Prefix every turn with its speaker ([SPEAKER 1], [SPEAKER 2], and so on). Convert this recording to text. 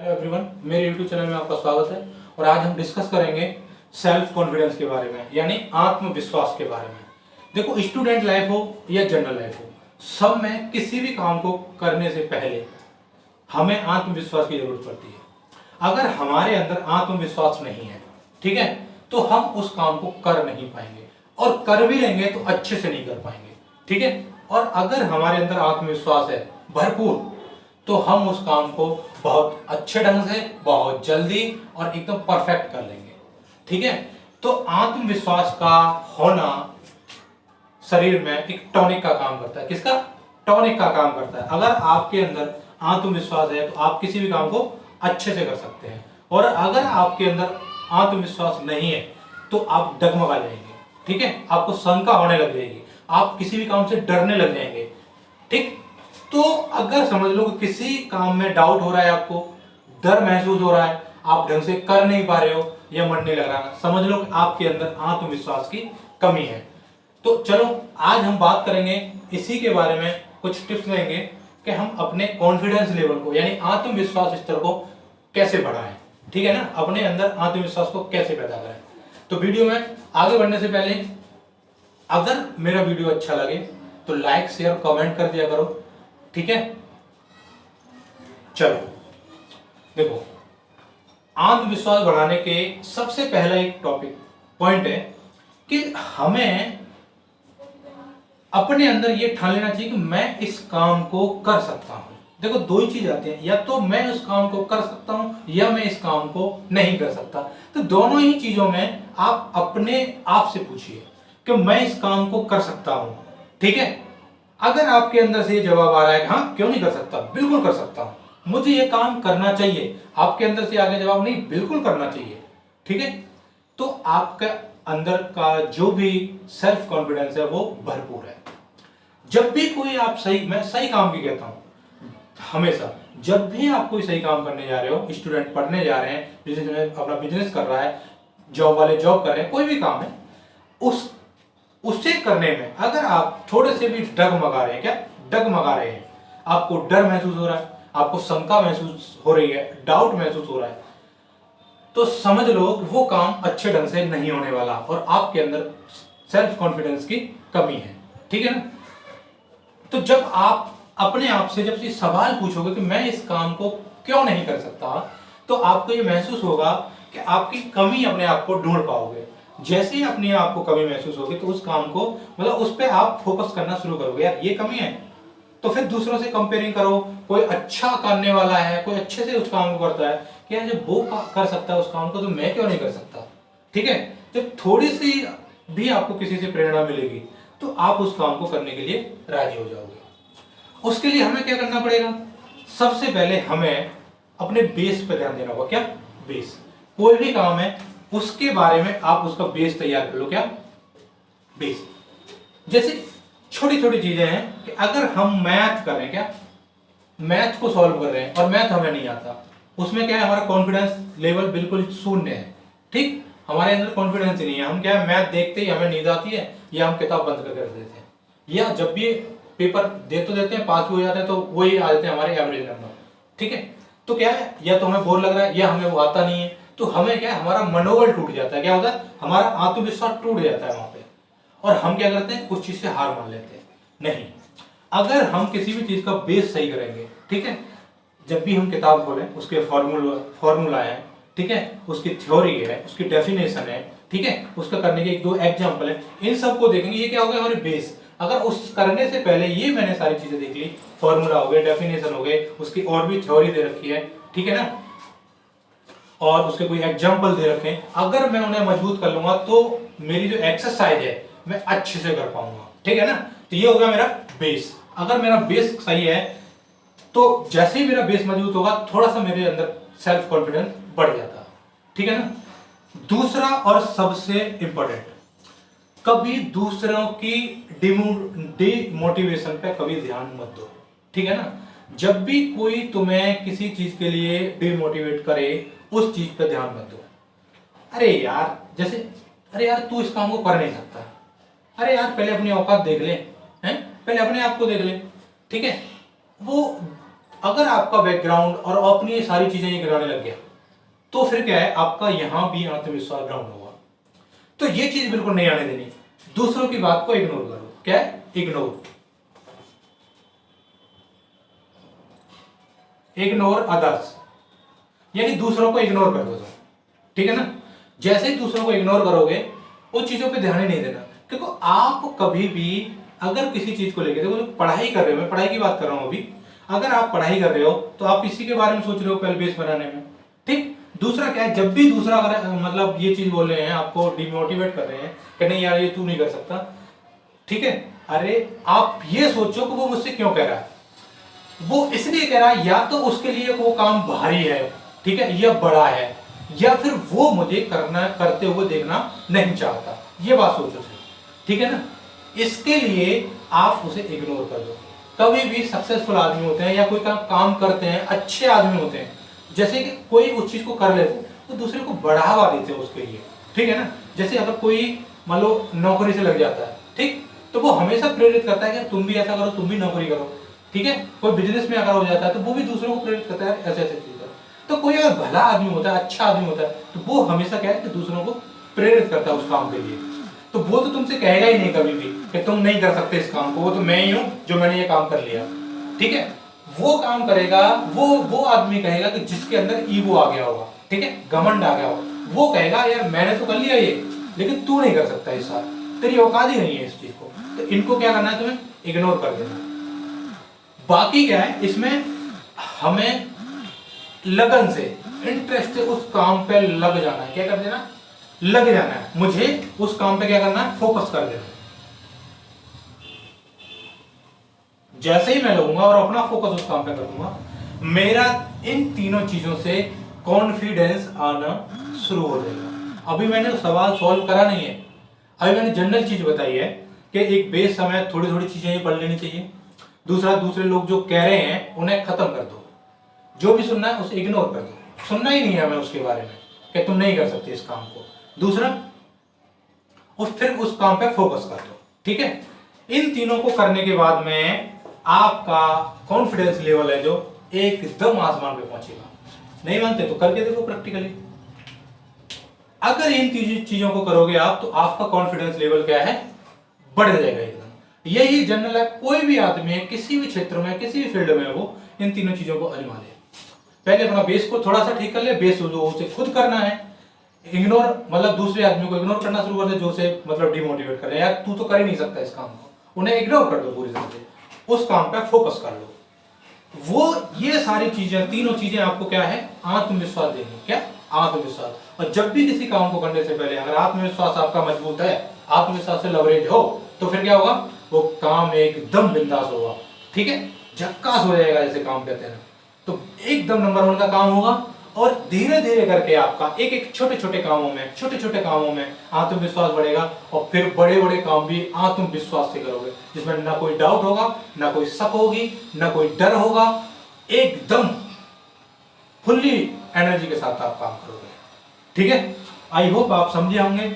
[SPEAKER 1] Hello everyone, मेरे YouTube channel में आपका स्वागत है। और आज हम डिस्कस करेंगे सेल्फ कॉन्फिडेंस के बारे में, यानी आत्मविश्वास के बारे में। देखो, स्टूडेंट लाइफ हो या जनरल लाइफ हो, सब में किसी भी काम को करने से पहले हमें आत्मविश्वास की जरूरत पड़ती है। अगर हमारे अंदर आत्मविश्वास नहीं है, ठीक है, तो हम उस काम को कर नहीं पाएंगे, और कर भी लेंगे तो अच्छे से नहीं कर पाएंगे, ठीक है। और अगर हमारे अंदर आत्मविश्वास है भरपूर, तो हम उस काम को बहुत अच्छे ढंग से, बहुत जल्दी और एकदम परफेक्ट कर लेंगे, ठीक है। तो आत्मविश्वास का होना शरीर में एक टॉनिक का काम करता है। किसका? टॉनिक का काम करता है। अगर आपके अंदर आत्मविश्वास है तो आप किसी भी काम को अच्छे से कर सकते हैं, और अगर आपके अंदर आत्मविश्वास नहीं है तो आप डगमगा जाएंगे, ठीक है। आपको शंका होने लग जाएगी, आप किसी भी काम से डरने लग जाएंगे, ठीक। तो अगर समझ लो कि किसी काम में डाउट हो रहा है, आपको डर महसूस हो रहा है, आप ढंग से कर नहीं पा रहे हो या मन नहीं लग रहा, समझ लो कि आपके अंदर आत्मविश्वास की कमी है। तो चलो आज हम बात करेंगे इसी के बारे में, कुछ टिप्स लेंगे कि हम अपने कॉन्फिडेंस लेवल को, यानी आत्मविश्वास स्तर को कैसे बढ़ाएं, ठीक है ना, अपने अंदर आत्मविश्वास को कैसे पैदा करें। तो वीडियो में आगे बढ़ने से पहले अगर मेरा वीडियो अच्छा लगे तो लाइक शेयर कमेंट कर दिया करो, ठीक है। चलो देखो, आत्मविश्वास बढ़ाने के सबसे पहला एक टॉपिक पॉइंट है कि हमें अपने अंदर ये ठान लेना चाहिए कि मैं इस काम को कर सकता हूं। देखो, दो ही चीज आती है, या तो मैं उस काम को कर सकता हूं या मैं इस काम को नहीं कर सकता। तो दोनों ही चीजों में आप अपने आप से पूछिए कि मैं इस काम को कर सकता हूं, ठीक है। अगर आपके अंदर से ये जवाब आ रहा है कि हाँ, क्यों नहीं कर सकता, बिल्कुल कर सकता हूं, मुझे ये काम करना चाहिए, आपके अंदर से आगे जवाब नहीं, बिल्कुल करना चाहिए, ठीक है, तो आपके अंदर का जो भी सेल्फ कॉन्फिडेंस है वो भरपूर है। जब भी कोई आप मैं सही काम की कहता हूं, हमेशा जब भी आप कोई सही काम करने जा रहे हो, स्टूडेंट पढ़ने जा रहे हैं, बिजनेस में अपना बिजनेस कर रहा है, जॉब वाले जॉब कर रहे हैं, कोई भी काम है, उस उसे करने में अगर आप थोड़े से भी डगमगा रहे हैं, क्या डगमगा रहे हैं, आपको डर महसूस हो रहा है, आपको शंका महसूस हो रही है, डाउट महसूस हो रहा है, तो समझ लो वो काम अच्छे ढंग से नहीं होने वाला और आपके अंदर सेल्फ कॉन्फिडेंस की कमी है, ठीक है ना। तो जब आप अपने आप से जब ये सवाल पूछोगे कि मैं इस काम को क्यों नहीं कर सकता, तो आपको ये महसूस होगा कि आपकी कमी अपने आप को ढूंढ पाओगे। जैसे ही अपने आप को कमी महसूस होगी तो उस काम को, मतलब उस पर आप फोकस करना शुरू करोगे, यार ये कमी है, तो फिर दूसरों से कंपेयरिंग करो, कोई अच्छा करने वाला है, कोई अच्छे से उस काम को करता है, कि यार जब वो कर सकता है उस काम को तो मैं क्यों नहीं कर सकता, ठीक है। जब थोड़ी सी भी आपको किसी से प्रेरणा मिलेगी तो आप उस काम को करने के लिए राजी हो जाओगे। उसके लिए हमें क्या करना पड़ेगा? सबसे पहले हमें अपने बेस पर ध्यान देना होगा। क्या? बेस। कोई भी काम है उसके बारे में आप उसका बेस तैयार कर लो। क्या? बेस। जैसे छोटी छोटी चीजें हैं कि अगर हम मैथ कर रहे हैं, क्या मैथ को सॉल्व कर रहे हैं और मैथ हमें नहीं आता, उसमें क्या है, हमारा कॉन्फिडेंस लेवल बिल्कुल शून्य है, ठीक, हमारे अंदर कॉन्फिडेंस ही नहीं है। हम क्या है, मैथ देखते ही हमें नींद आती है या हम किताब बंद कर देते हैं, या जब भी पेपर दे तो देते हैं, पास भी हो जाते हैं, तो वही आ जाते हैं हमारे एवरेज नंबर, ठीक है। तो क्या है, या तो हमें बोर लग रहा है या हमें वो आता नहीं है, तो हमें क्या है, हमारा मनोबल टूट जाता है। क्या होता है, हमारा आत्मविश्वास टूट जाता है वहां पे, और हम क्या करते हैं, उस चीज से हार मान लेते हैं। नहीं, अगर हम किसी भी चीज का बेस सही करेंगे, ठीक है, जब भी हम किताब खोलें उसके फॉर्मूला है, ठीक है, उसकी थ्योरी है, उसकी डेफिनेशन है, ठीक है, उसका करने के एक दो एग्जांपल है, इन सबको देखेंगे, ये क्या हो गया, हमारे बेस। अगर उस करने से पहले ये मैंने सारी चीजें देख ली, फॉर्मूला हो गए, डेफिनेशन हो गए, उसकी और भी थ्योरी दे रखी है, ठीक है ना, और उसके कोई एग्जाम्पल दे रखे हैं, अगर मैं उन्हें मजबूत कर लूंगा तो मेरी जो एक्सरसाइज है मैं अच्छे से कर पाऊंगा, ठीक है ना। तो ये होगा मेरा बेस। अगर मेरा बेस सही है तो जैसे ही मेरा बेस मजबूत होगा, थोड़ा सा मेरे अंदर सेल्फ कॉन्फिडेंस बढ़ जाता, ठीक है ना। दूसरा और सबसे इंपॉर्टेंट, कभी दूसरों की डिमोटिवेशन पे कभी ध्यान मत दो, ठीक है ना। जब भी कोई तुम्हें किसी चीज के लिए डिमोटिवेट करे, उस चीज पे ध्यान मत दो। अरे यार, जैसे अरे यार तू इस काम को कर नहीं सकता, अरे यार पहले अपनी औकात देख ले, हैं, पहले अपने आप को देख ले, ठीक है। वो अगर आपका बैकग्राउंड और अपनी ये सारी चीजें ये गिराने लग गया तो फिर क्या है, आपका यहां भी आत्मविश्वास डाउन होगा। तो ये चीज बिल्कुल नहीं आने देनी। दूसरों की बात को इग्नोर करो। क्या है? इग्नोर। इग्नोर अदर्स, यानी दूसरों को इग्नोर कर दो तुम। ठीक है ना? जैसे ही दूसरों को इग्नोर करोगे उन चीजों पे ध्यान ही नहीं देना। क्योंकि आप कभी भी अगर किसी चीज को लेकर, देखो पढ़ाई कर रहे हो, मैं पढ़ाई की बात कर रहा हूं अभी, अगर आप पढ़ाई कर रहे हो तो आप इसी के बारे में सोच रहे हो पहले बेस बनाने में। ठीक। दूसरा क्या है, जब भी दूसरा अगर मतलब ये चीज बोल रहे हैं, आपको डिमोटिवेट कर रहे हैं कि नहीं यार ये तू नहीं कर सकता, ठीक है, अरे आप ये सोचो कि वो मुझसे क्यों कह रहा है। वो इसलिए कह रहा है या तो उसके लिए वो काम भारी है, ठीक है, या बड़ा है, या फिर वो मुझे करते हुए देखना नहीं चाहता। ये बात सोचो सही। ठीक है ना? इसके लिए आप उसे इग्नोर कर दो। कभी भी सक्सेसफुल आदमी होते हैं या कोई काम करते हैं, अच्छे आदमी होते हैं, जैसे कि कोई उस चीज को कर लेते हैं तो दूसरे को बढ़ावा देते हैं उसके लिए। ठीक है ना? जैसे अगर कोई मान लो नौकरी से लग जाता है, ठीक, तो वो हमेशा प्रेरित करता है कि तुम भी ऐसा करो, तुम भी नौकरी करो। ठीक है? कोई बिजनेस में अगर हो जाता है तो वो भी दूसरों को प्रेरित करता है ऐसे ऐसे चीज करो। तो कोई अगर भला आदमी होता है, अच्छा आदमी होता है, तो वो हमेशा क्या है कि दूसरों को प्रेरित करता है उस काम के लिए। तो वो तो तुमसे कहेगा ही नहीं कभी भी कि तुम नहीं कर सकते इस काम को, वो तो मैं ही हूं जो मैंने ये काम कर लिया। ठीक है? वो काम करेगा, वो आदमी कहेगा कि जिसके अंदर ईगो आ गया होगा, ठीक है, घमंड आ गया होगा, वो कहेगा यार मैंने तो कर लिया ये, लेकिन तू नहीं कर सकता इस साल, तेरी औकात ही नहीं है इस चीज को। तो इनको क्या करना है, तुम्हें इग्नोर कर देना। बाकी क्या है इसमें, हमें लगन से, इंटरेस्ट से उस काम पे लग जाना है। क्या कर देना? लग जाना है। मुझे उस काम पे क्या करना है? फोकस कर देना है। जैसे ही मैं लगूंगा और अपना फोकस उस काम पे करूंगा, मेरा इन तीनों चीजों से कॉन्फिडेंस आना शुरू हो जाएगा। अभी मैंने सवाल सॉल्व करा नहीं है, अभी मैंने जनरल चीज बताई है कि एक बेस समय थोड़ी थोड़ी चीजें पढ़ लेनी चाहिए। दूसरा, दूसरे लोग जो कह रहे हैं उन्हें खत्म कर दो, जो भी सुनना है उसे इग्नोर कर दो, सुनना ही नहीं है हमें उसके बारे में कि तुम नहीं कर सकते इस काम को। दूसरा, और फिर उस काम पे फोकस कर दो। ठीक है? इन तीनों को करने के बाद में आपका कॉन्फिडेंस लेवल है जो एकदम आसमान पे पहुंचेगा। नहीं मानते तो करके देखो प्रैक्टिकली। अगर इन चीजों को करोगे आप तो आपका कॉन्फिडेंस लेवल क्या है? बढ़ जाएगा एकदम। यही जनरल है, कोई भी आदमी है किसी भी क्षेत्र में, किसी भी फील्ड में, वो इन तीनों चीजों को आजमा ले। पहले अपना बेस को थोड़ा सा ठीक कर ले, बेस जो उसे खुद करना है। इग्नोर मतलब दूसरे आदमी को इग्नोर करना शुरू कर दे जो उसे मतलब डिमोटिवेट कर रहे हैं, यार तू तो कर ही नहीं सकता इस काम को, उन्हें इग्नोर कर दो पूरी तरह से, उस काम पे फोकस कर लो। वो ये सारी चीजें, तीनों चीजें आपको क्या है? आत्मविश्वास देंगी। क्या? आत्मविश्वास। और जब भी किसी काम को करने से पहले अगर आत्मविश्वास आपका मजबूत है, आत्मविश्वास से लवरेज हो, तो फिर क्या होगा? वो काम एकदम बिंदास होगा। ठीक है? झक्कास हो जाएगा जैसे काम कहते हैं। तो एकदम नंबर 1 का काम होगा। और धीरे धीरे करके आपका एक एक छोटे छोटे कामों में आत्मविश्वास बढ़ेगा, और फिर बड़े बड़े काम भी आत्मविश्वास से करोगे, जिसमें ना कोई डाउट होगा, ना कोई शक होगी, ना कोई डर होगा। एकदम फुल्ली एनर्जी के साथ आप काम करोगे। ठीक है? आई होप आप समझे होंगे।